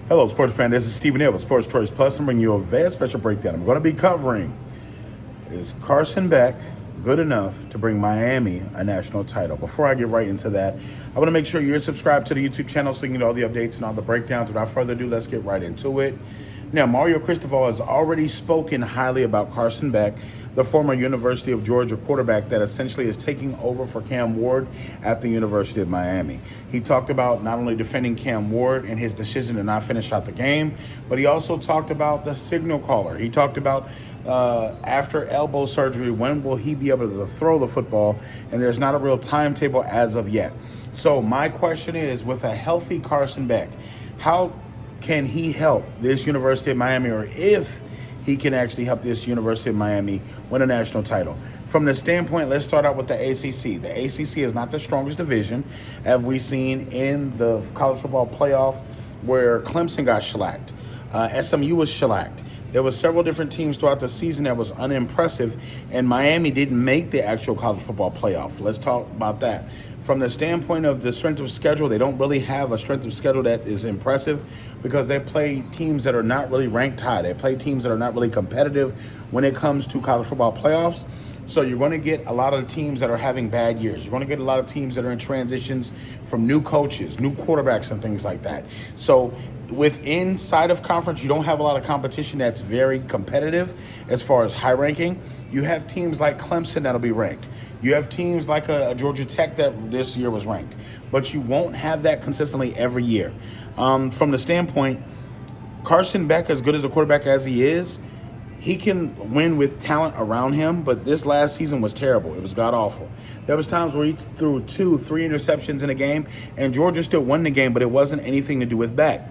Hello, sports fan. This is Stephen Hill with Sports Choice Plus. I'm bringing you a very special breakdown. I'm going to be covering, is Carson Beck good enough to bring Miami a national title? Before I get right into that, I want to make sure you're subscribed to the YouTube channel so you can get all the updates and all the breakdowns. Without further ado, let's get right into it. Now, Mario Cristobal has already spoken highly about Carson Beck, the former University of Georgia quarterback that essentially is taking over for Cam Ward at the University of Miami. He talked about not only defending Cam Ward and his decision to not finish out the game, but he also talked about the signal caller. He talked about after elbow surgery, when will he be able to throw the football? And there's not a real timetable as of yet. So my question is, with a healthy Carson Beck, how can he help this University of Miami, or if he can actually help this University of Miami win a national title? From the standpoint, let's start out with the ACC. The ACC is not the strongest division, as we've seen in the college football playoff where Clemson got shellacked. SMU was shellacked. There were several different teams throughout the season that was unimpressive, and Miami didn't make the actual college football playoff. Let's talk about that. From the standpoint of the strength of schedule, they don't really have a strength of schedule that is impressive because they play teams that are not really ranked high. They play teams that are not really competitive when it comes to college football playoffs. So you're going to get a lot of teams that are having bad years. You're going to get a lot of teams that are in transitions from new coaches, new quarterbacks, and things like that. So inside of conference, you don't have a lot of competition that's very competitive as far as high ranking. You have teams like Clemson that'll be ranked. You have teams like a Georgia Tech that this year was ranked. But you won't have that consistently every year. From the standpoint, Carson Beck, as good as a quarterback as he is, he can win with talent around him, but this last season was terrible. It was god-awful. There was times where he threw 2-3 interceptions in a game, and Georgia still won the game, but it wasn't anything to do with Beck.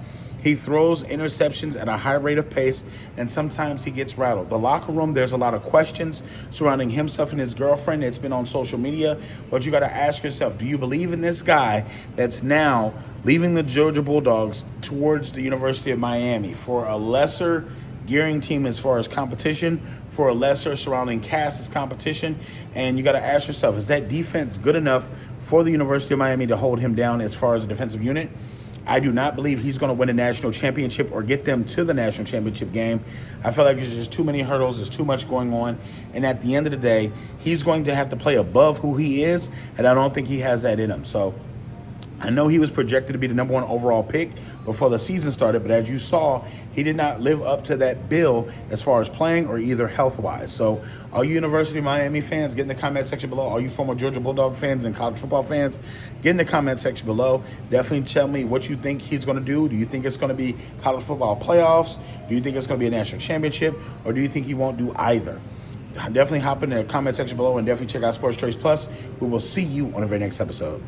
He throws interceptions at a high rate of pace, and sometimes he gets rattled. The locker room, there's a lot of questions surrounding himself and his girlfriend. It's been on social media, but you got to ask yourself, do you believe in this guy that's now leaving the Georgia Bulldogs towards the University of Miami for a lesser gearing team as far as competition, for a lesser surrounding cast as competition? And you got to ask yourself, is that defense good enough for the University of Miami to hold him down as far as a defensive unit? I do not believe he's going to win a national championship or get them to the national championship game. I feel like there's just too many hurdles. There's too much going on. And at the end of the day, he's going to have to play above who he is, and I don't think he has that in him. So I know he was projected to be the number 1 overall pick before the season started, but as you saw, he did not live up to that bill as far as playing or either health-wise. So all you University of Miami fans, get in the comment section below. All you former Georgia Bulldog fans and college football fans, get in the comment section below. Definitely tell me what you think he's going to do. Do you think it's going to be college football playoffs? Do you think it's going to be a national championship? Or do you think he won't do either? Definitely hop in the comment section below and definitely check out Sports Choice Plus. We will see you on the very next episode.